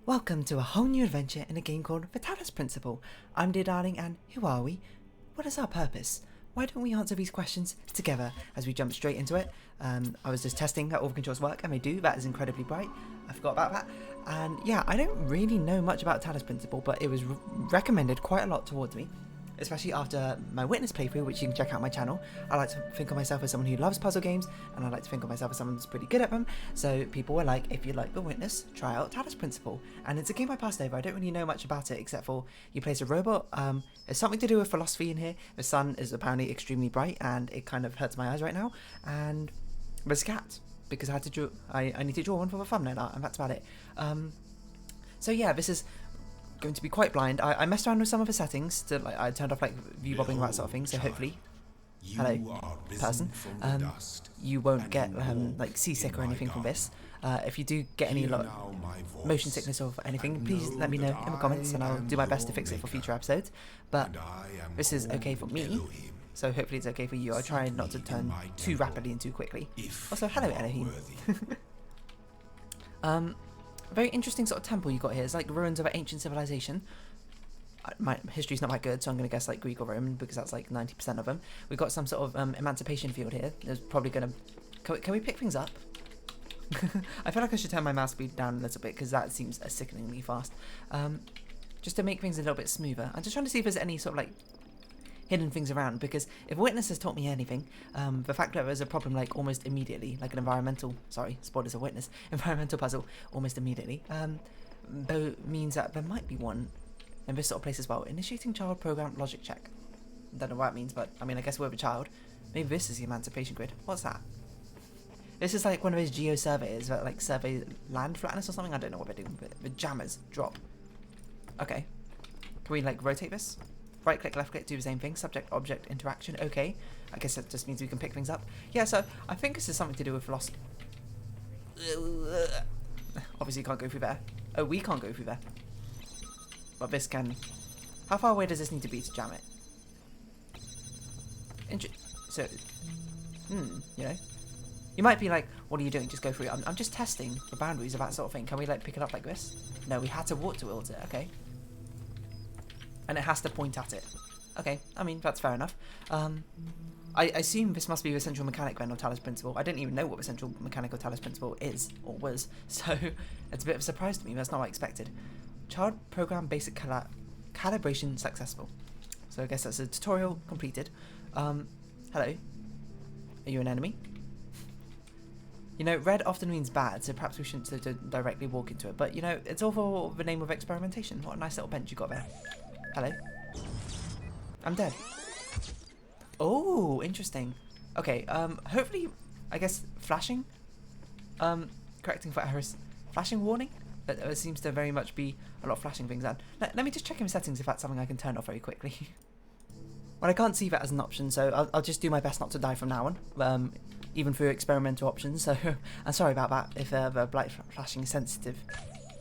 Welcome to a whole new adventure in a game called the Talos Principle. I'm dear darling, and who are we? What is our purpose? Why don't we answer these questions together as we jump straight into it? I was just testing that all the controls work, and they do. That is incredibly bright. I forgot about that. And yeah, I don't really know much about Talos Principle, but it was recommended quite a lot towards me, especially after my Witness playthrough, which you can check out on my channel. I like to think of myself as someone who loves puzzle games, and I like to think of myself as someone who's pretty good at them. So people were like, if you like The Witness, try out Talos Principle. And it's a game I passed over. I don't really know much about it, except for you play as a robot. There's something to do with philosophy in here. The sun is apparently extremely bright, and it kind of hurts my eyes right now. And there's a cat, because I had to draw. I need to draw one for the thumbnail art, and that's about it. So yeah, this is going to be quite blind. I messed around with some of the settings to I turned off like view bobbing and that sort of thing, so hopefully hello person you won't get like seasick or anything from this. If you do get any motion sickness or anything, please let me know in the comments and I'll do my best to fix it for future episodes. But this is okay for me, so hopefully it's okay for you. I'll try not to turn too rapidly and too quickly. Also, hello Elohim. Very interesting sort of temple you got here. It's like ruins of an ancient civilization. My history's not that good, so I'm going to guess like Greek or Roman, because that's like 90% of them. We've got some sort of emancipation field here. There's probably going to... Can we pick things up? I feel like I should turn my mouse speed down a little bit, because that seems sickeningly fast. Just to make things a little bit smoother. I'm just trying to see if there's any sort of like hidden things around, because if Witness has taught me anything, the fact that there's a problem like almost immediately, like an environmental, sorry, spoilers of Witness, environmental puzzle almost immediately, means that there might be one in this sort of place as well. Initiating child program logic check. Don't know what that means, but I mean, I guess we're a child. Maybe this is the emancipation grid. What's that? This is like one of those geo surveys that like survey land flatness or something. I don't know what they're doing, but the jammers drop. Okay. Can we like rotate this? Right click, left click, do the same thing. Subject, object, interaction. Okay. I guess that just means we can pick things up. Yeah, so I think this is something to do with philosophy. Obviously, you can't go through there. Oh, we can't go through there. But this can... How far away does this need to be to jam it? So... you know? You might be like, what are you doing? Just go through it. I'm just testing the boundaries of that sort of thing. Can we like pick it up like this? No, we had to walk towards it. Okay. And it has to point at it. Okay, I mean, that's fair enough. I assume this must be the central mechanic then of Talos Principle. I didn't even know what the central mechanic of Talos Principle is, or was, so it's a bit of a surprise to me. That's not what I expected. Child program basic calibration successful. So I guess that's a tutorial completed. Hello. Are you an enemy? You know, red often means bad, so perhaps we shouldn't directly walk into it. But, you know, it's all for the name of experimentation. What a nice little bench you got there. Hello. I'm dead. Oh, interesting. Okay, hopefully, I guess, flashing? Correcting for errors. Flashing warning? But there seems to very much be a lot of flashing things on. Let me just check in settings if that's something I can turn off very quickly. Well, I can't see that as an option, so I'll just do my best not to die from now on. Even through experimental options, so I'm sorry about that if the bright flashing is sensitive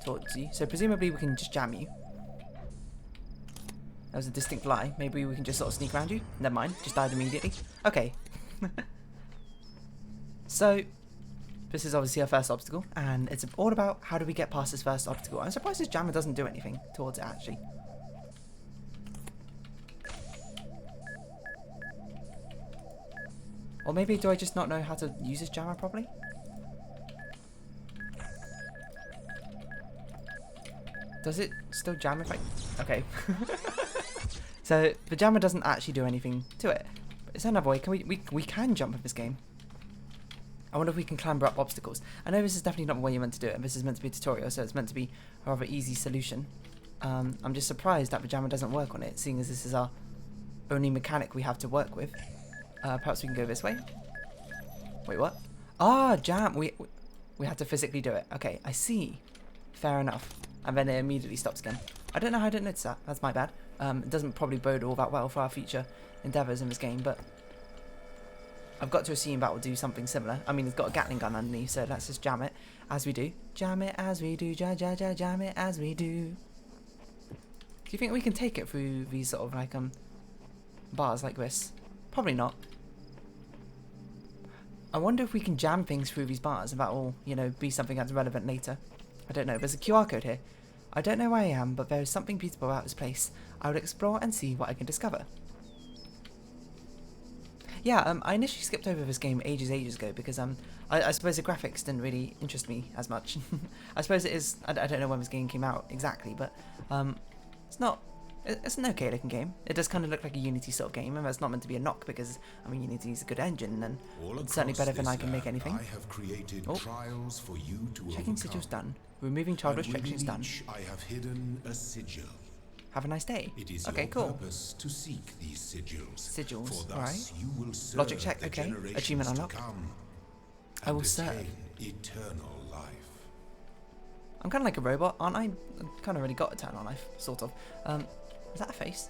towards you. So presumably we can just jam you. That was a distinct lie. Maybe we can just sort of sneak around you. Never mind, just died immediately. Okay. So, this is obviously our first obstacle, and it's all about how do we get past this first obstacle. I'm surprised this jammer doesn't do anything towards it, actually. Or maybe do I just not know how to use this jammer properly? Does it still jam if I... Okay. So, the jammer doesn't actually do anything to it. But is there another way? Can we can jump in this game. I wonder if we can clamber up obstacles. I know this is definitely not the way you're meant to do it. And this is meant to be a tutorial, so it's meant to be a rather easy solution. I'm just surprised that the jammer doesn't work on it, seeing as this is our only mechanic we have to work with. Perhaps we can go this way. Wait, what? Ah, jam. We had to physically do it. Okay, I see. Fair enough. And then it immediately stops again. I don't know how I didn't notice that. That's my bad. It doesn't probably bode all that well for our future endeavours in this game, but I've got to assume that will do something similar. I mean, it's got a Gatling gun underneath, so let's just jam it as we do. Jam it as we do. Jam it as we do. Do you think we can take it through these sort of like bars like this? Probably not. I wonder if we can jam things through these bars and that will, you know, be something that's relevant later. I don't know. There's a QR code here. I don't know where I am, but there is something beautiful about this place. I will explore and see what I can discover. Yeah, I initially skipped over this game ages ago because I suppose the graphics didn't really interest me as much. I suppose it is. I don't know when this game came out exactly, but it's not. It's an okay looking game. It does kind of look like a Unity sort of game, and that's not meant to be a knock because I mean Unity is a good engine and it's certainly better than I can make anything. I have created trials for you to Checking sigils done. Removing child restrictions done. I have hidden a sigil. Have a nice day. It is okay, your cool. purpose to seek these sigils. Sigils, for thus alright. you will serve Logic check, the okay. generations Achievement to unlocked. come I will and serve. attain eternal life. I'm kind of like a robot, aren't I? I've kind of already got eternal life, sort of. Is that a face?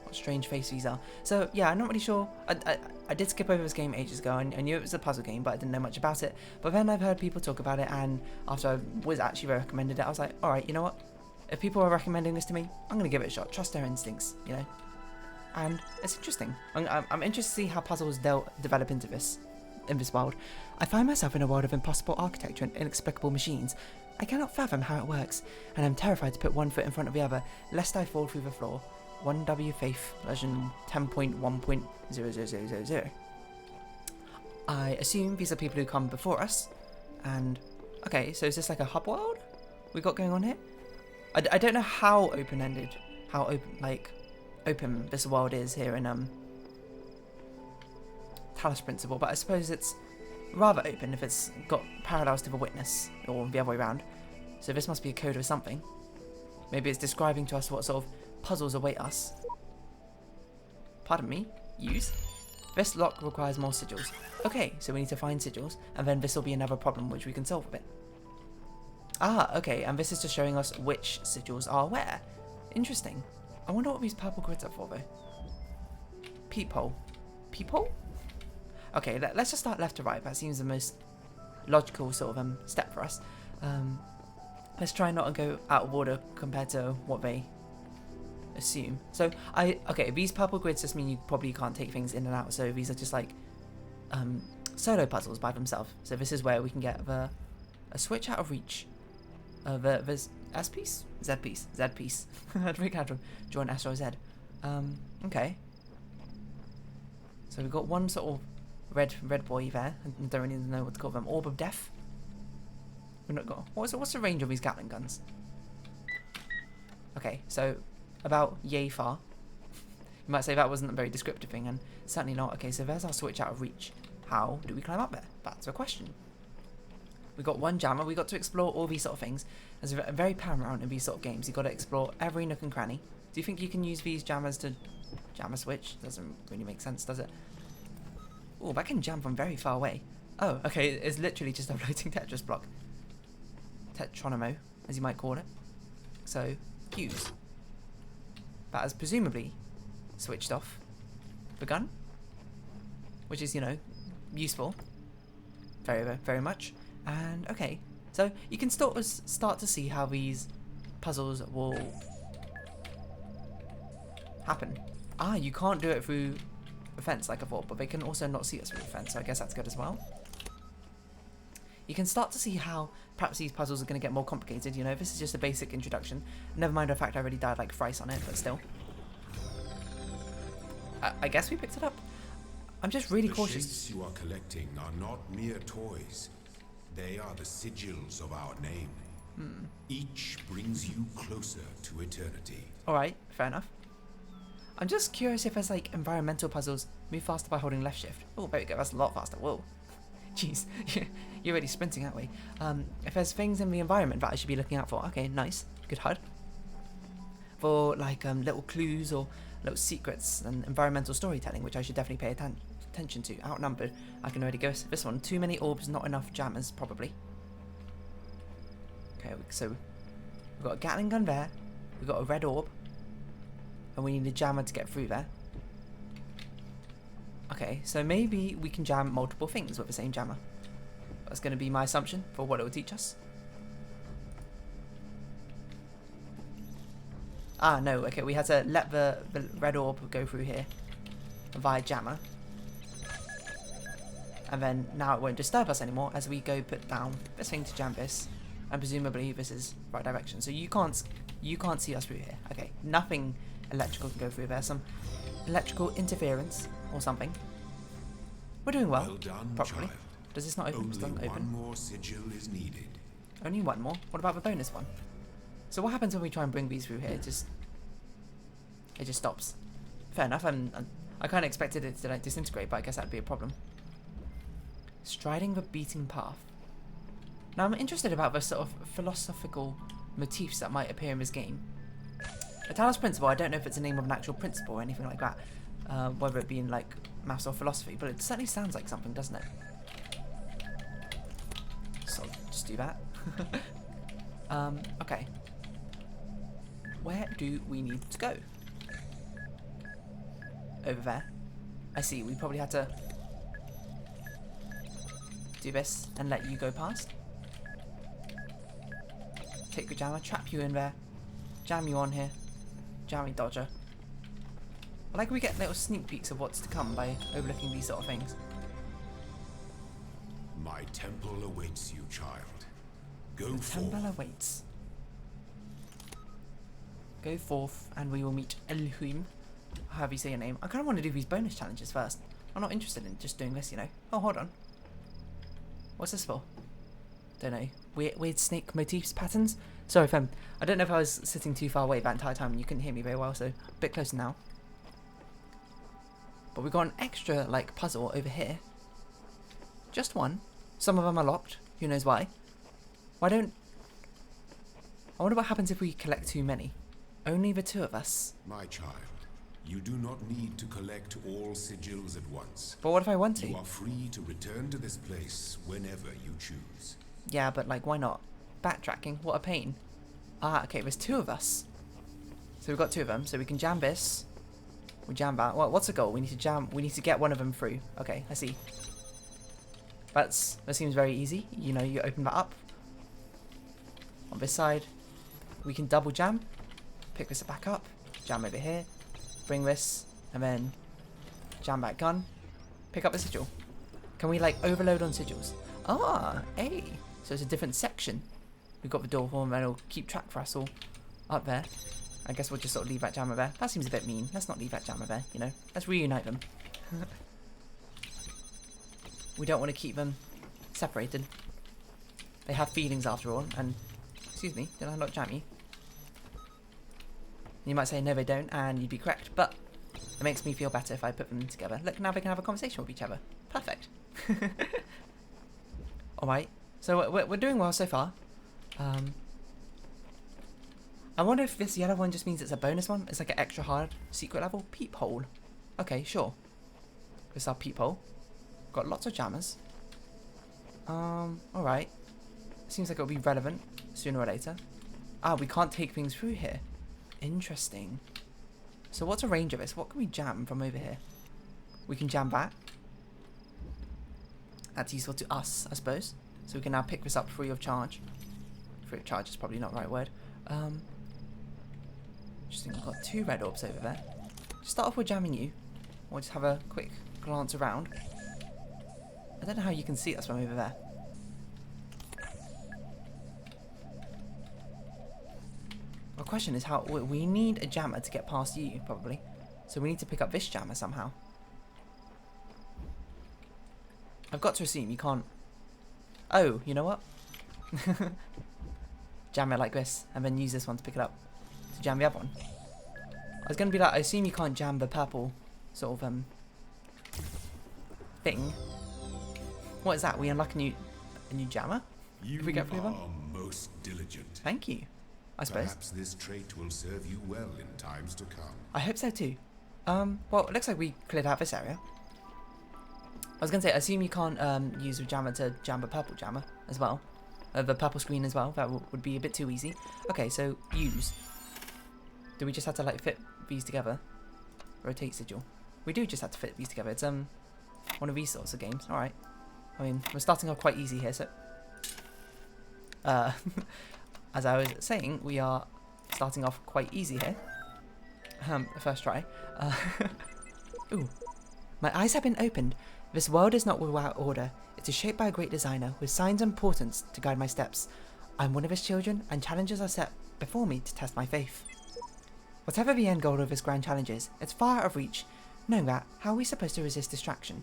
What a strange face these are. So yeah, I'm not really sure. I did skip over this game ages ago, and I knew it was a puzzle game, but I didn't know much about it. But then I've heard people talk about it, and after I was actually recommended it, I was like, all right, you know what? If people are recommending this to me, I'm gonna give it a shot. Trust their instincts, you know. And it's interesting. I'm interested to see how puzzles develop into this, in this world. I find myself in a world of impossible architecture and inexplicable machines. I cannot fathom how it works, and I'm terrified to put one foot in front of the other, lest I fall through the floor. 1W Faith version 10.1.00000. I assume these are people who come before us, and okay, so is this like a hub world we got going on here? I don't know how open-ended, how open this world is here in Talos Principle, but I suppose it's rather open if it's got parallels to the witness, or the other way around. So this must be a code or something. Maybe it's describing to us what sort of puzzles await us. Pardon me? Use? This lock requires more sigils. Okay, so we need to find sigils, and then this will be another problem which we can solve with it. Ah, okay, and this is just showing us which sigils are where. Interesting. I wonder what these purple grids are for, though. Peephole. Peephole? Okay, let's just start left to right. That seems the most logical sort of step for us. Let's try not to go out of order compared to what they assume. So, okay, these purple grids just mean you probably can't take things in and out, so these are just like solo puzzles by themselves. So this is where we can get a switch out of reach. The S piece? Z piece. Z piece. I don't think I had to draw an S or a Z. Okay. So we've got one sort of red boy there. I don't really know what to call them. Orb of Death. We've not got. What's the range of these Gatling guns? Okay, so about yay far. You might say that wasn't a very descriptive thing, and certainly not. Okay, so there's our switch out of reach. How do we climb up there? That's a question. We got one jammer. We got to explore all these sort of things. As very paramount in these sort of games, you've got to explore every nook and cranny. Do you think you can use these jammers to jam a switch? Doesn't really make sense, does it? Oh, that can jam from very far away. Oh, okay, it's literally just a floating Tetris block. Tetronomo, as you might call it. So, fuse. That has presumably switched off the gun, which is, you know, useful. Very, very much. And, okay, so you can start to see how these puzzles will happen. Ah, you can't do it through a fence like I thought, but they can also not see us through the fence, so I guess that's good as well. You can start to see how perhaps these puzzles are going to get more complicated. You know, this is just a basic introduction. Never mind the fact I already died like thrice on it, but still. I guess we picked it up. I'm just really cautious. The shapes you are collecting are not mere toys. They are the sigils of our name. Each brings you closer to eternity. Alright, fair enough. I'm just curious if there's like environmental puzzles. Move faster by holding left shift. Oh, there we go. That's a lot faster. Whoa. Jeez, you're already sprinting that way. If there's things in the environment that I should be looking out for, okay, nice, good HUD. For like little clues or little secrets and environmental storytelling, which I should definitely pay attention to. Outnumbered, I can already guess this one. Too many orbs, not enough jammers, probably. Okay, so we've got a Gatling gun there. We've got a red orb, and we need a jammer to get through there. Okay, so maybe we can jam multiple things with the same jammer. That's going to be my assumption for what it will teach us. Ah, no, okay, we had to let the red orb go through here via jammer. And then now it won't disturb us anymore as we go put down this thing to jam this. and presumably this is right direction. So you can't see us through here. Okay, nothing electrical can go through there. Some electrical interference or something. We're doing well. Well done, properly. child. Does this not open? This doesn't Only open. one more sigil is needed. Only one more? What about the bonus one? So what happens when we try and bring these through here? It just stops. Fair enough. I kind of expected it to like disintegrate, but I guess that'd be a problem. Striding the beaten path. Now I'm interested about the sort of philosophical motifs that might appear in this game. A Talos principle, I don't know if it's the name of an actual principle or anything like that, whether it be in like maths or philosophy, but it certainly sounds like something, doesn't it? So just do that. Okay. Where do we need to go? Over there. I see, we probably had to do this and let you go past. Take your jammer, trap you in there, jam you on here, jammy dodger. I like we get little sneak peeks of what's to come by overlooking these sort of things. My temple awaits you, child. Go Temple forth. awaits. Go forth and we will meet Elohim. However you say your name. I kind of want to do these bonus challenges first. I'm not interested in just doing this, you know. Oh, hold on. What's this for? Don't know. Weird snake motifs patterns? Sorry, fam. I don't know if I was sitting too far away that entire time and you couldn't hear me very well, so a bit closer now. But we've got an extra, like, puzzle over here. Just one. Some of them are locked. Who knows why? Why don't... I wonder what happens if we collect too many. Only the two of us. My child, you do not need to collect all sigils at once. But what if I want to? You are free to return to this place whenever you choose. Yeah, but like, why not? Backtracking, what a pain. Ah, okay, there's two of us. So we've got two of them, so we can jam this. We jam that. Well, what's the goal? We need to get one of them through. Okay, I see. That seems very easy. You know, you open that up. On this side, we can double jam. Pick this back up. Jam over here. Bring this, and then jam that gun. Pick up the sigil. Can we like overload on sigils? Ah, hey. So it's a different section. We've got the door form and it'll keep track for us all up there. I guess we'll just sort of leave that jammer there. That seems a bit mean. Let's not leave that jammer there, you know. Let's reunite them. We don't want to keep them separated. They have feelings after all, and... Excuse me, did I not jam you? You might say, no they don't, and you'd be correct, but it makes me feel better if I put them together. Look, now they can have a conversation with each other. Perfect. Alright, so we're doing well so far. I wonder if this yellow one just means it's a bonus one. It's like an extra hard secret level. Peephole. Okay, sure. This is our peephole. Got lots of jammers. Alright. Seems like it'll be relevant sooner or later. Ah, we can't take things through here. Interesting. So what's a range of this? What can we jam from over here? We can jam that. That's useful to us, I suppose. So we can now pick this up free of charge. Free of charge is probably not the right word. Just think we've got two red orbs over there. Just start off with jamming you. Or just have a quick glance around. I don't know how you can see us from over there. My question is how we need a jammer to get past you, probably. So we need to pick up this jammer somehow. I've got to assume you can't... Oh, you know what? Jam it like this, and then use this one to pick it up. To jam the other one. I was going to be like, I assume you can't jam the purple sort of thing. What is that? We unlock a new jammer? You If we get through them? are most diligent. Thank you, I suppose. Perhaps this trait will serve you well in times to come. I hope so too. Well, it looks like we cleared out this area. I was going to say, I assume you can't use a jammer to jam a purple jammer as well. The purple screen as well. That would be a bit too easy. Okay, so use. Do we just have to like fit these together? Rotate sigil. We do just have to fit these together. It's one of these sorts of games. All right. I mean, we're starting off quite easy here, so. As I was saying, we are starting off quite easy here. First try. Ooh. My eyes have been opened. This world is not without order. It is shaped by a great designer, with signs and portents to guide my steps. I'm one of his children, and challenges are set before me to test my faith. Whatever the end goal of his grand challenge is, it's far out of reach. Knowing that, how are we supposed to resist distraction?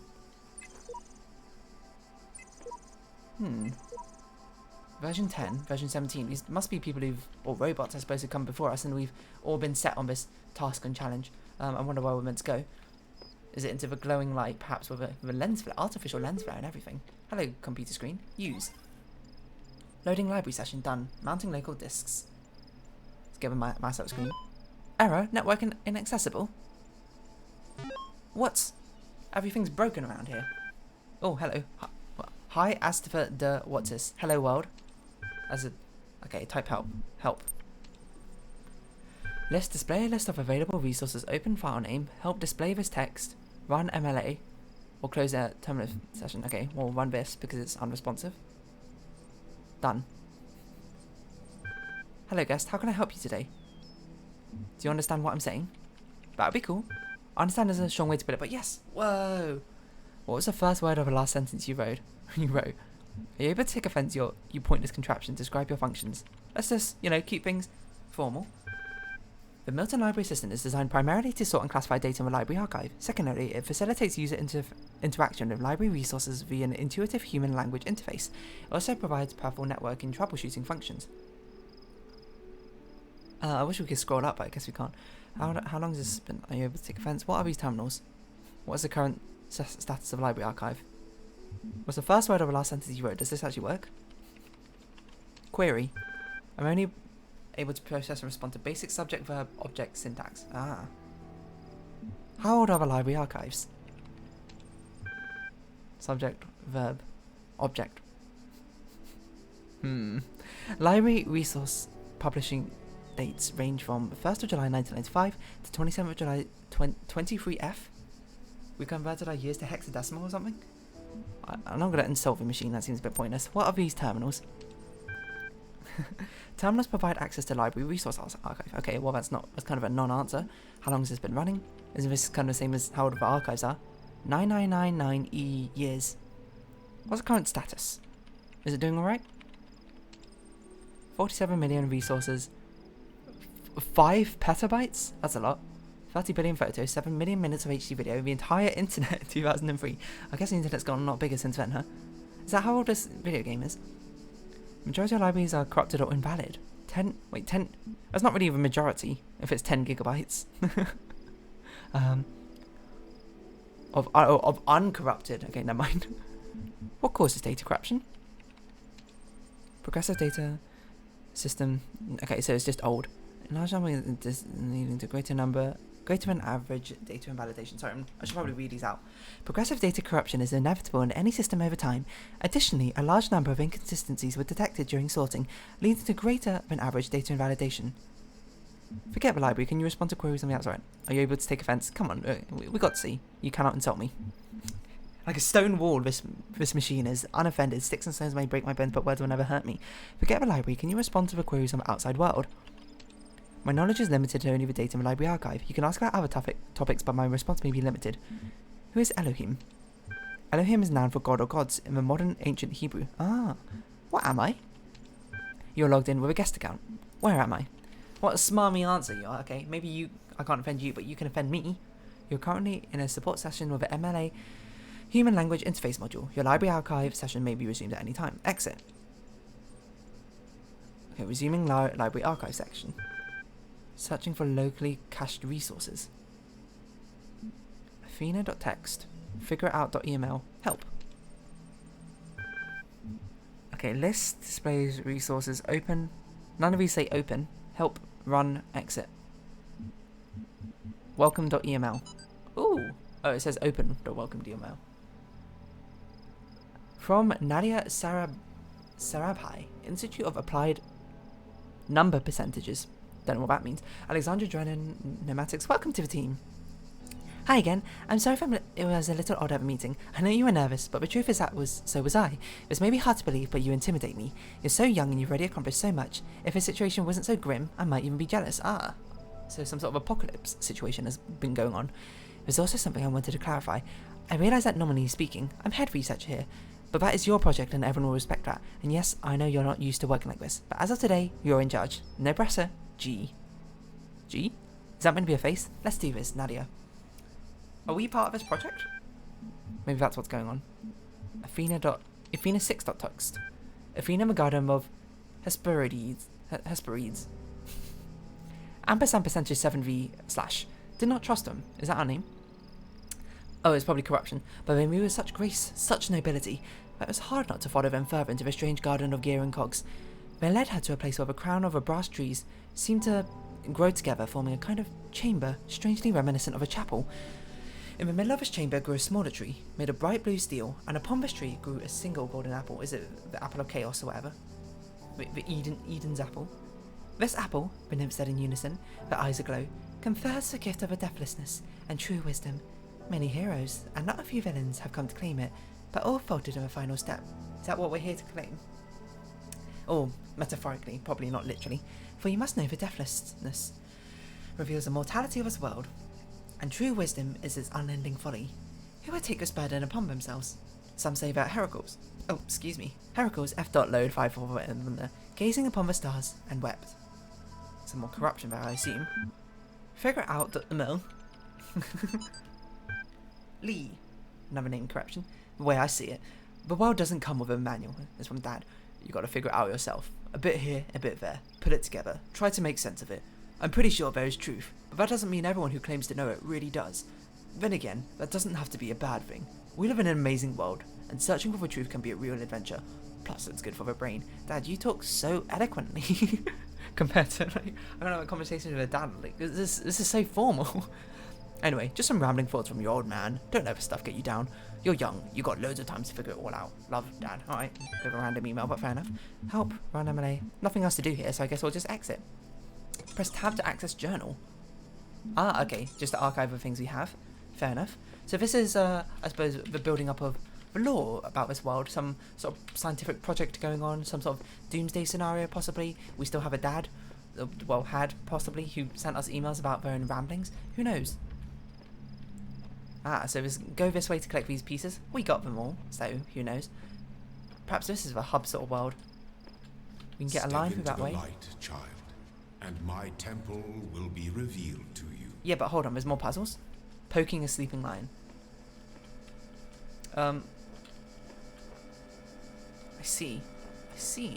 Version 10, version 17. These must be people or robots, I suppose, who've come before us, and we've all been set on this task and challenge. I wonder where we're meant to go. Is it into the glowing light, perhaps with a lens flare, artificial lens flare and everything? Hello, computer screen. Use. Loading library session done. Mounting local disks. Let's give a mouse up screen. Error, network inaccessible. What? Everything's broken around here. Oh, hello. Hi, Astifer de Whatsis. Hello, world. Okay, type help. Help. List display a list of available resources. Open file name. Help display this text. Run MLA. Or close a terminal session. Okay, we'll run this because it's unresponsive. Done. Hello, guest. How can I help you today? Do you understand what I'm saying? That would be cool. I understand is a strong way to put it, but yes. Whoa. What was the first word of the last sentence you wrote? Are you able to take offense, you pointless contraption? Describe your functions. Let's just, keep things formal. The Milton Library System is designed primarily to sort and classify data in the library archive. Secondarily, it facilitates user interaction with library resources via an intuitive human language interface. It also provides powerful networking troubleshooting functions. I wish we could scroll up, but I guess we can't. How long has this been? Are you able to take offense? What are these terminals? What is the current status of the library archive? What's the first word of the last sentence you wrote? Does this actually work? Query. I'm only able to process and respond to basic subject, verb, object syntax. Ah. How old are the library archives? Subject, verb, object. Library resource publishing dates range from 1st of July 1995 to 27th of July 23F. We converted our years to hexadecimal or something? I'm not going to insult the machine, that seems a bit pointless. What are these terminals? Terminals provide access to library resource archive. Okay, well that's kind of a non-answer. How long has this been running? Isn't this kind of the same as how old the archives are? 9999 years. What's the current status? Is it doing alright? 47 million resources. 5 petabytes? That's a lot. 30 billion photos, 7 million minutes of HD video, the entire internet in 2003. I guess the internet's gotten a lot bigger since then, huh? Is that how old this video game is? Majority of libraries are corrupted or invalid. 10, that's not really the majority, if it's 10 gigabytes. Of uncorrupted, okay, never mind. What causes data corruption? Progressive data system, okay, so it's just old. Large number leading to greater than average data invalidation. Sorry, I should probably read these out. Progressive data corruption is inevitable in any system over time. Additionally, a large number of inconsistencies were detected during sorting, leading to greater than average data invalidation. Forget the library. Can you respond to queries on the outside? Are you able to take offense? Come on, we got to see. You cannot insult me. Like a stone wall, this machine is unoffended. Sticks and stones may break my bones, but words will never hurt me. Forget the library. Can you respond to the queries on the outside world? My knowledge is limited to only the data in the library archive. You can ask about other topics, but my response may be limited. Who is Elohim? Elohim is a noun for god or gods in the modern ancient Hebrew. Ah, what am I? You're logged in with a guest account. Where am I? What a smarmy answer you are. Okay, maybe I can't offend you, but you can offend me. You're currently in a support session with the MLA Human Language Interface module. Your library archive session may be resumed at any time. Exit. Okay, resuming library archive section. Searching for locally cached resources. Athena.txt. Figureout.eml. Help. Okay, list displays resources. Open. None of these say open. Help. Run. Exit. Welcome.eml. Ooh. Oh, it says open.welcome.eml. From Nadia Sarabhai, Institute of Applied Number Percentages. Don't know what that means. Alexandra Drennan, Pneumatics, welcome to the team. Hi again. I'm sorry if it was a little odd at the meeting. I know you were nervous, but the truth is so was I. It's maybe hard to believe, but you intimidate me. You're so young and you've already accomplished so much. If the situation wasn't so grim, I might even be jealous. Ah. So some sort of apocalypse situation has been going on. There's also something I wanted to clarify. I realise that nominally speaking, I'm head researcher here, But that is your project and everyone will respect that. And yes, I know you're not used to working like this, but as of today, you're in charge. No pressure. G. G? Is that meant to be a face? Let's do this, Nadia. Are we part of this project? Maybe that's what's going on. Athena6.text. Athena Megardum of Hesperides. Ampersand percentage 7v / Did not trust him. Is that our name? Oh, it's probably corruption. But they move with such grace, such nobility, that it was hard not to follow them further into the strange garden of gear and cogs. They led her to a place where the crown of the brass trees seemed to grow together, forming a kind of chamber, strangely reminiscent of a chapel. In the middle of this chamber grew a smaller tree, made of bright blue steel, and upon this tree grew a single golden apple. Is it the apple of chaos or whatever? The Eden's apple? This apple, the nymph said in unison, their eyes aglow, confers the gift of a deathlessness and true wisdom. Many heroes, and not a few villains, have come to claim it, but all faltered in the final step. Is that what we're here to claim? Or, metaphorically, probably not literally, for you must know the deathlessness reveals the mortality of this world, and true wisdom is its unending folly. Who would take this burden upon themselves? Some say that Heracles, Heracles F.load 541 gazing upon the stars and wept. Some more corruption there, I assume. Figure out that the mill. Lee, another name corruption. The way I see it, the world doesn't come with a manual. It's from Dad. You got to figure it out yourself. A bit here, a bit there. Put it together. Try to make sense of it. I'm pretty sure there is truth, but that doesn't mean everyone who claims to know it really does. Then again, that doesn't have to be a bad thing. We live in an amazing world, and searching for the truth can be a real adventure. Plus, it's good for the brain. Dad, you talk so eloquently compared to like I don't know, a conversation with a dad. Like this is so formal. Anyway, just some rambling thoughts from your old man. Don't let this stuff get you down. You're young. You got loads of time to figure it all out. Love, Dad. All right, bit of a random email, but fair enough. Help, run MLA. Nothing else to do here, so I guess we'll just exit. Press tab to access journal. Ah, okay, just to archive the things we have. Fair enough. So this is, I suppose, the building up of the lore about this world. Some sort of scientific project going on. Some sort of doomsday scenario, possibly. We still have a dad, well, had possibly, who sent us emails about their own ramblings. Who knows? Ah, so let's go this way to collect these pieces. We got them all, so who knows? Perhaps this is the hub sort of world. We can get a line through that way. Light, child, and my temple will be revealed to you. Yeah, but hold on, there's more puzzles. Poking a sleeping lion. I see. So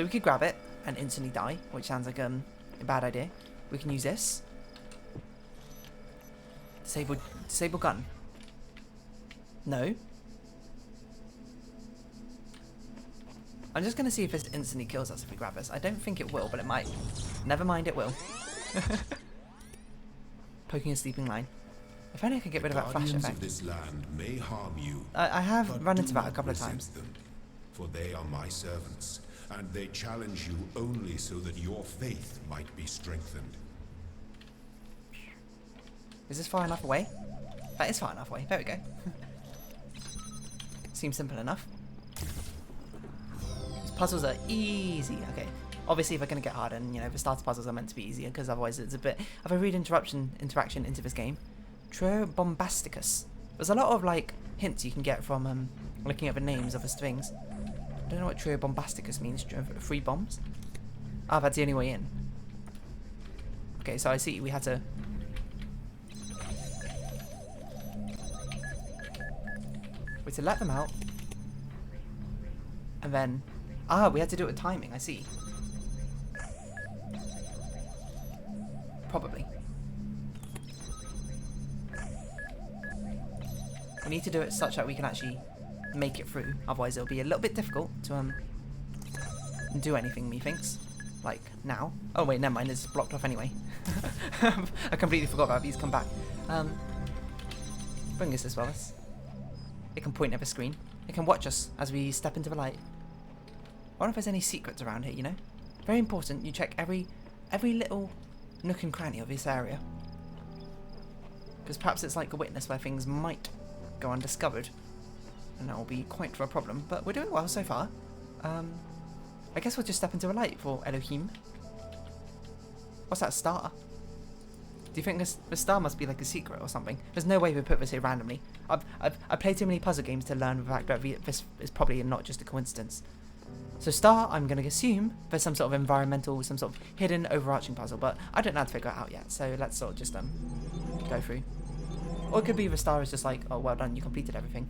we could grab it and instantly die, which sounds like a bad idea. We can use this. Disable gun. No. I'm just gonna see if this instantly kills us if we grab this. I don't think it will, but it might. Never mind, it will. Poking a sleeping lion. If only I could get rid of that flash effect. Of this land may harm you, I have run into that a couple of resist times. them, for they are my servants, and they challenge you only so that your faith might be strengthened. Is this far enough away? That is far enough away. There we go. Seems simple enough. These puzzles are easy. Okay. Obviously, if they're going to get harder, and you know, the starter puzzles are meant to be easier, because otherwise it's a bit of a rude interaction into this game. Trio Bombasticus. There's a lot of like hints you can get from looking at the names of the strings. I don't know what Trio Bombasticus means. Free bombs? Ah, that's the only way in. Okay, so I see we had to. We had to let them out, and then we had to do it with timing. I see. Probably. We need to do it such that we can actually make it through. Otherwise, it'll be a little bit difficult to do anything. Methinks. Like now. Oh wait, never mind. It's blocked off anyway. I completely forgot about these. Come back. Bring us as well. It can point at the screen. It can watch us as we step into the light. I wonder if there's any secrets around here. You know, very important. You check every little nook and cranny of this area, because perhaps it's like a witness where things might go undiscovered, and that will be quite a problem. But we're doing well so far. I guess we'll just step into a light for Elohim. What's that, starter? Do you think the star must be like a secret or something? There's no way we put this here randomly. I've played too many puzzle games to learn the fact that this is probably not just a coincidence. So star, I'm going to assume there's some sort of environmental, some sort of hidden overarching puzzle, but I don't know how to figure it out yet. So let's sort of just go through. Or it could be the star is just like, oh, well done, you completed everything.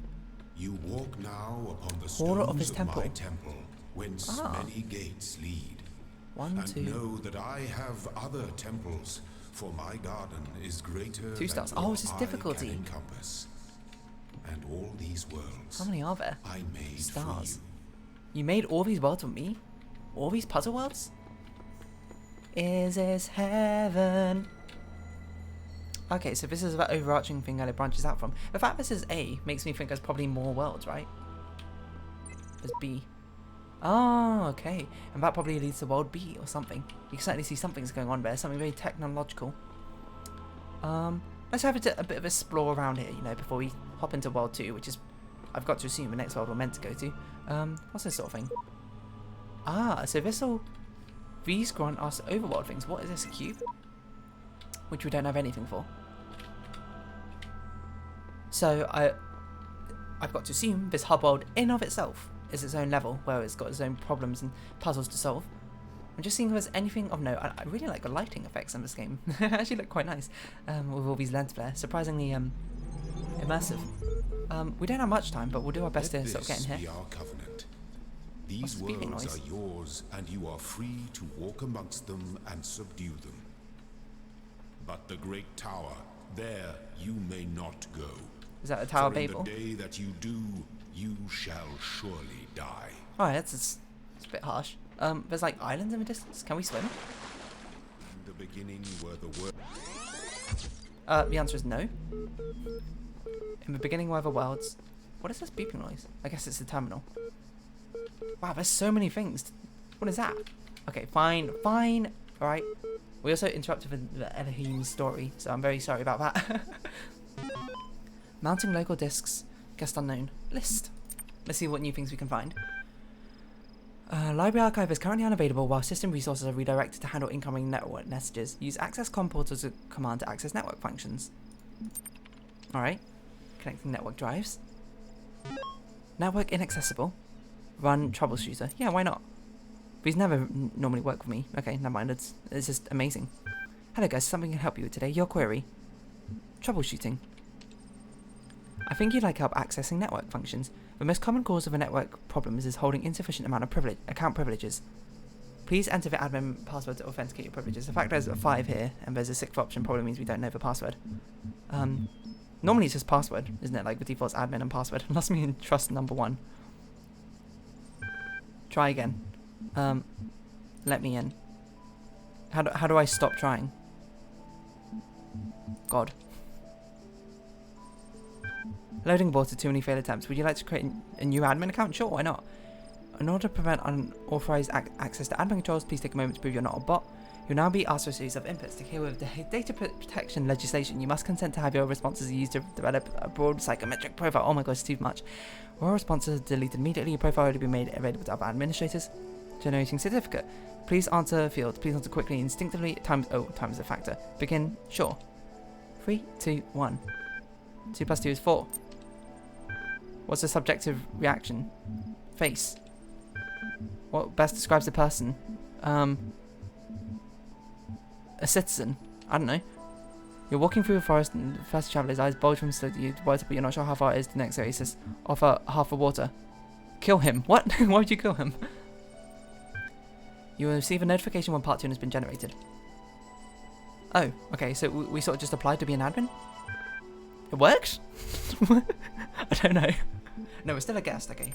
You walk now upon the Order stones of his temple. my temple, whence many gates lead. 1, And 2. know that I have other temples, for my garden is greater 2 stars. than Oh, your it's just eye difficulty. can encompass. And all these worlds How many are there? I made Stars. for You made all these worlds with me? All these puzzle worlds? Is this heaven? Okay, so this is that overarching thing that it branches out from. The fact this is A makes me think there's probably more worlds, right? There's B. Oh, okay. And that probably leads to world B or something. You can certainly see something's going on there, something very technological. Let's have a bit of a explore around here, you know, before we hop into world 2, which is, I've got to assume, the next world we're meant to go to. What's this sort of thing? Ah, so this'll... These grant us overworld things. What is this, a cube? Which we don't have anything for. So, I've got to assume this hub world in of itself is its own level, where it's got its own problems and puzzles to solve. I'm just seeing if there's anything of note. I really like the lighting effects in this game. They actually look quite nice, with all these lens flares. Surprisingly immersive. We don't have much time, but we'll do our best to sort of get in here. Our covenant. These worlds are yours, and you are free to walk amongst them and subdue them. But the great tower, there you may not go. Is that a Tower of For in Babel? the day that you do, you shall surely die. Alright, it's a bit harsh. There's like islands in the distance. Can we swim? In the beginning were the world. The answer is no. In the beginning were the worlds. What is this beeping noise? I guess it's the terminal. Wow, there's so many things. What is that? Okay, fine. Alright. We also interrupted the Elohim story, so I'm very sorry about that. Mounting local discs. Guest unknown. List. Let's see what new things we can find. Library archive is currently unavailable while system resources are redirected to handle incoming network messages. Use access com portal as a command to access network functions. Alright. Connecting network drives. Network inaccessible. Run troubleshooter. Yeah, why not? These never normally work for me. Okay, never mind. It's just amazing. Hello guys, something can help you with today. Your query. Troubleshooting. I think you'd like help accessing network functions. The most common cause of a network problems is holding insufficient amount of account privileges. Please enter the admin password to authenticate your privileges. The fact there's a 5 here and there's a 6th option probably means we don't know the password. Normally it's just password, isn't it? Like the default's admin and password. Lost me in trust number 1. Try again. Let me in. How do I stop trying? God. Loading aborted, too many failed attempts. Would you like to create a new admin account? Sure, why not? In order to prevent unauthorized access to admin controls, please take a moment to prove you're not a bot. You'll now be asked for a series of inputs. To hear with the data protection legislation, you must consent to have your responses used to develop a broad psychometric profile. Oh my god, it's too much. All responses are deleted immediately. Your profile will be made available to other administrators. Generating certificate. Please answer field. Please answer quickly, instinctively. Time is a factor. Begin. Sure. 3, 2, 1. 2 plus 2 is 4. What's the subjective reaction? Face. What best describes the person? A citizen. I don't know. You're walking through a forest and the first traveller's eyes bulge from slow to you, but you're not sure how far it is to the next oasis. Offer half a water. Kill him. What? Why would you kill him? You will receive a notification when part 2 has been generated. Oh, okay, so we sort of just applied to be an admin? It works? I don't know. No, we're still a guest, okay.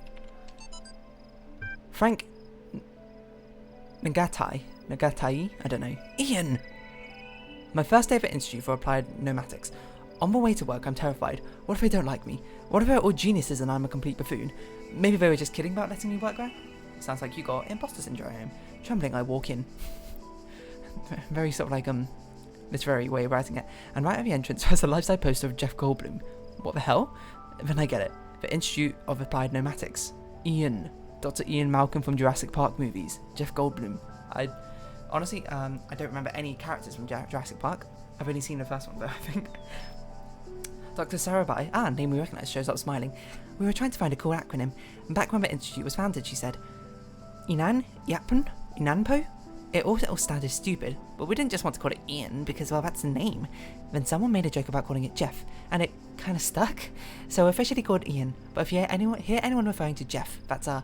Frank Nagatai, I don't know. Ian! My first day of institute for applied pneumatics. On my way to work, I'm terrified. What if they don't like me? What if they're all geniuses and I'm a complete buffoon? Maybe they were just kidding about letting me work there? Sounds like you got imposter syndrome. Trembling, I walk in. Very sort of like, literary way of writing it. And right at the entrance has a life-size poster of Jeff Goldblum. What the hell? Then I get it. The Institute of Applied Pneumatics. Ian. Dr. Ian Malcolm from Jurassic Park movies. Jeff Goldblum. Honestly, I don't remember any characters from Jurassic Park. I've only seen the first one though, I think. Dr. Sarabai, name we recognise, shows up smiling. We were trying to find a cool acronym, and back when the institute was founded, she said, Inan, Yapun, Inanpo? It all sounded stupid, but we didn't just want to call it Ian because, well, that's the name. Then someone made a joke about calling it Jeff, and it kind of stuck. So we're officially called Ian, but if you hear anyone referring to Jeff, that's our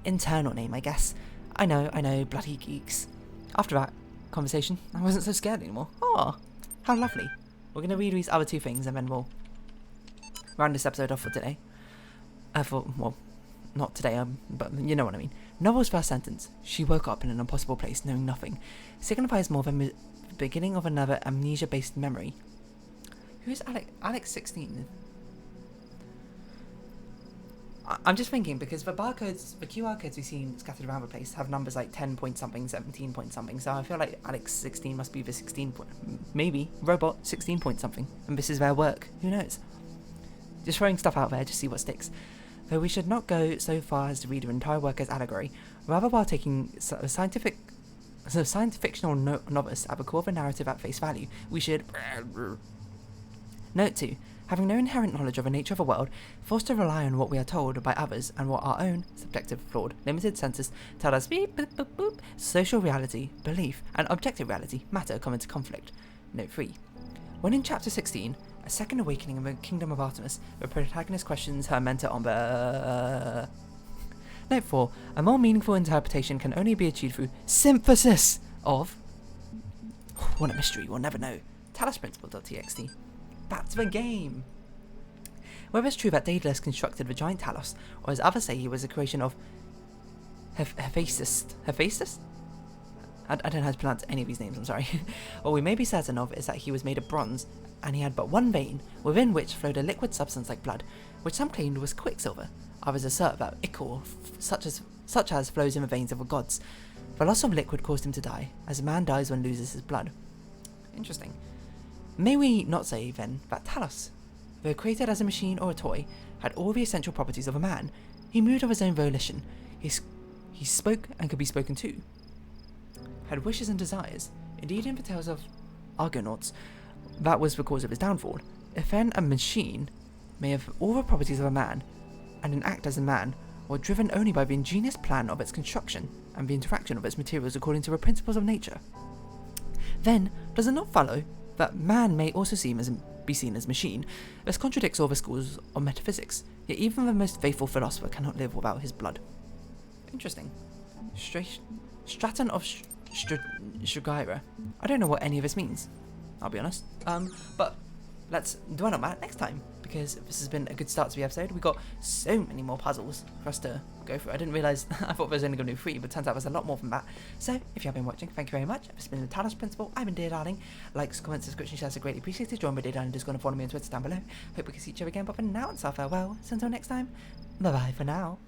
internal name, I guess. I know, bloody geeks. After that conversation, I wasn't so scared anymore. Oh, how lovely. We're going to read these other two things and then we'll round this episode off for today. Well, not today, but you know what I mean. Novel's first sentence, she woke up in an impossible place, knowing nothing, signifies more than the beginning of another amnesia-based memory. Who is Alex? Alex 16? I'm just thinking, because the barcodes, the QR codes we've seen scattered around the place have numbers like 10 point something, 17 point something, so I feel like Alex 16 must be the 16 point, maybe, robot 16 point something, and this is their work, who knows? Just throwing stuff out there, just see what sticks. Though we should not go so far as to read the entire work as allegory, rather while taking a science fictional novice at the core of a narrative at face value, we should... Note 2. Having no inherent knowledge of the nature of the world, forced to rely on what we are told by others and what our own, subjective, flawed, limited senses tell us beep, boop, boop, boop, social reality, belief, and objective reality, matter come into conflict. Note 3. When in chapter 16, a second awakening of the kingdom of Artemis, the protagonist questions her mentor on the... Note 4. A more meaningful interpretation can only be achieved through synthesis of... What a mystery, we'll never know. Talos principle.txt. Back to the game. Whether it's true that Daedalus constructed the giant Talos, or as others say he was a creation of Hephaestus? I don't know how to pronounce any of these names, I'm sorry. What we may be certain of is that he was made of bronze, and he had but one vein, within which flowed a liquid substance like blood, which some claimed was quicksilver. Others assert that ichor, such as flows in the veins of the gods. The loss of liquid caused him to die, as a man dies when loses his blood. Interesting. May we not say, then, that Talos, though created as a machine or a toy, had all the essential properties of a man. He moved of his own volition. He spoke and could be spoken to. Had wishes and desires. Indeed, in the tales of Argonauts, that was the cause of his downfall. If then a machine may have all the properties of a man, and act as a man, or driven only by the ingenious plan of its construction, and the interaction of its materials according to the principles of nature, then does it not follow that man may also be seen as machine? This contradicts all the schools of metaphysics, yet even the most faithful philosopher cannot live without his blood. Interesting. Straton of Strugira. I don't know what any of this means, I'll be honest. But let's dwell on that next time, because this has been a good start to the episode. We got so many more puzzles for us to go through. I didn't realise, I thought there was only going to do 3, but turns out there's a lot more than that. So, if you have been watching, thank you very much. This has been the Talos Principle. I've been Dear Darling. Likes, comments, subscription, shares are greatly appreciated. Join me, Dear Darling, just go and follow me on Twitter down below. Hope we can see each other again, but for now, it's our farewell. So until next time, bye-bye for now.